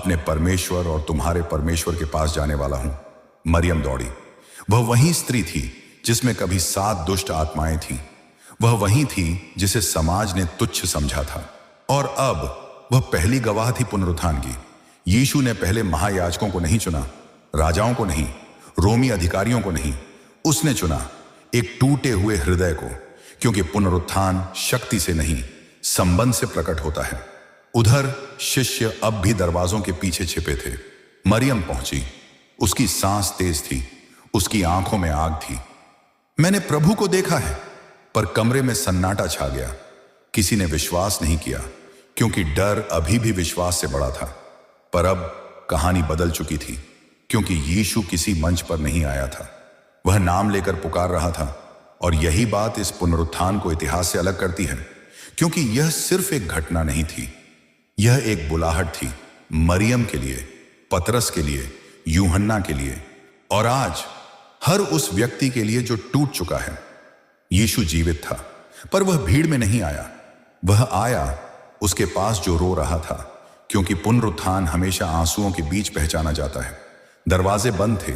अपने परमेश्वर और तुम्हारे परमेश्वर के पास जाने वाला हूं। मरियम दौड़ी। वह वही स्त्री थी जिसमें कभी 7 दुष्ट आत्माएं थीं। वह वही थी जिसे समाज ने तुच्छ समझा था, और अब वह पहली गवाह थी पुनरुत्थान की। यीशु ने पहले महायाजकों को नहीं चुना, राजाओं को नहीं, रोमी अधिकारियों को नहीं। उसने चुना एक टूटे हुए हृदय को, क्योंकि पुनरुत्थान शक्ति से नहीं, संबंध से प्रकट होता है। उधर शिष्य अब भी दरवाजों के पीछे छिपे थे। मरियम पहुंची। उसकी सांस तेज थी, उसकी आंखों में आग थी। मैंने प्रभु को देखा है। पर कमरे में सन्नाटा छा गया। किसी ने विश्वास नहीं किया, क्योंकि डर अभी भी विश्वास से बड़ा था। पर अब कहानी बदल चुकी थी, क्योंकि यीशु किसी मंच पर नहीं आया था। वह नाम लेकर पुकार रहा था। और यही बात इस पुनरुत्थान को इतिहास से अलग करती है, क्योंकि यह सिर्फ एक घटना नहीं थी, यह एक बुलाहट थी। मरियम के लिए, पतरस के लिए, यूहन्ना के लिए, और आज हर उस व्यक्ति के लिए जो टूट चुका है। यीशु जीवित था, पर वह भीड़ में नहीं आया। वह आया उसके पास जो रो रहा था, क्योंकि पुनरुत्थान हमेशा आंसुओं के बीच पहचाना जाता है। दरवाजे बंद थे,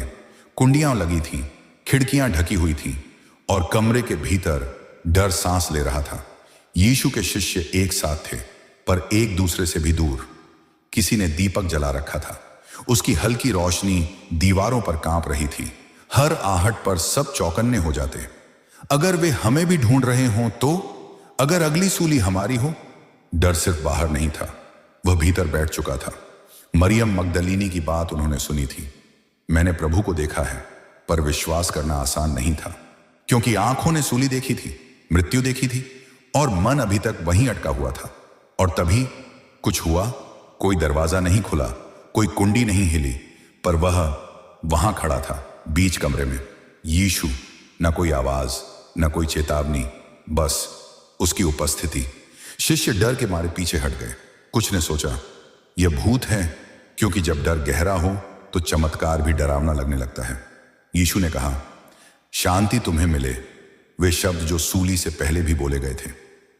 कुंडियां लगी थीं, खिड़कियां ढकी हुई थीं, और कमरे के भीतर डर सांस ले रहा था। यीशु के शिष्य एक साथ थे, पर एक दूसरे से भी दूर। किसी ने दीपक जला रखा था। उसकी हल्की रोशनी दीवारों पर कांप रही थी। हर आहट पर सब चौकन्ने हो जाते। अगर वे हमें भी ढूंढ रहे हों तो? अगर अगली सूली हमारी हो? डर सिर्फ बाहर नहीं था, वह भीतर बैठ चुका था। मरियम मगदलीनी की बात उन्होंने सुनी थी। मैंने प्रभु को देखा है, पर विश्वास करना आसान नहीं था, क्योंकि आंखों ने सूली देखी थी, मृत्यु देखी थी, और मन अभी तक वहीं अटका हुआ था। और तभी कुछ हुआ। कोई दरवाजा नहीं खुला, कोई कुंडी नहीं हिली, पर वह वहां खड़ा था, बीच कमरे में। यीशु। न कोई आवाज, न कोई चेतावनी, बस उसकी उपस्थिति। शिष्य डर के मारे पीछे हट गए। कुछ ने सोचा यह भूत है, क्योंकि जब डर गहरा हो तो चमत्कार भी डरावना लगने लगता है। यीशु ने कहा, शांति तुम्हें मिले। वे शब्द जो सूली से पहले भी बोले गए थे,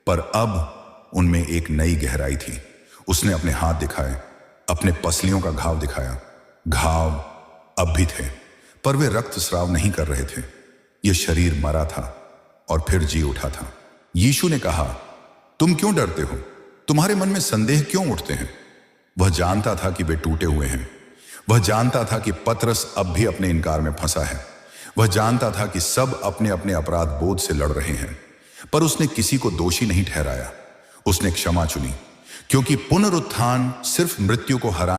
पर अब उनमें एक नई गहराई थी। उसने अपने हाथ दिखाए, अपने पसलियों का घाव दिखाया। घाव अब भी थे, पर वे रक्तस्राव नहीं कर रहे थे। यह शरीर मरा था और फिर जी उठा था। यीशु ने कहा, तुम क्यों डरते हो? तुम्हारे मन में संदेह क्यों उठते हैं? वह जानता था कि वे टूटे हुए हैं। वह जानता था कि पतरस अब भी अपने इनकार में फंसा है। वह जानता था कि सब अपने अपने अपराध बोध से लड़ रहे हैं, पर उसने किसी को दोषी नहीं ठहराया। उसने क्षमा चुनी, क्योंकि पुनरुत्थान सिर्फ मृत्यु को हरा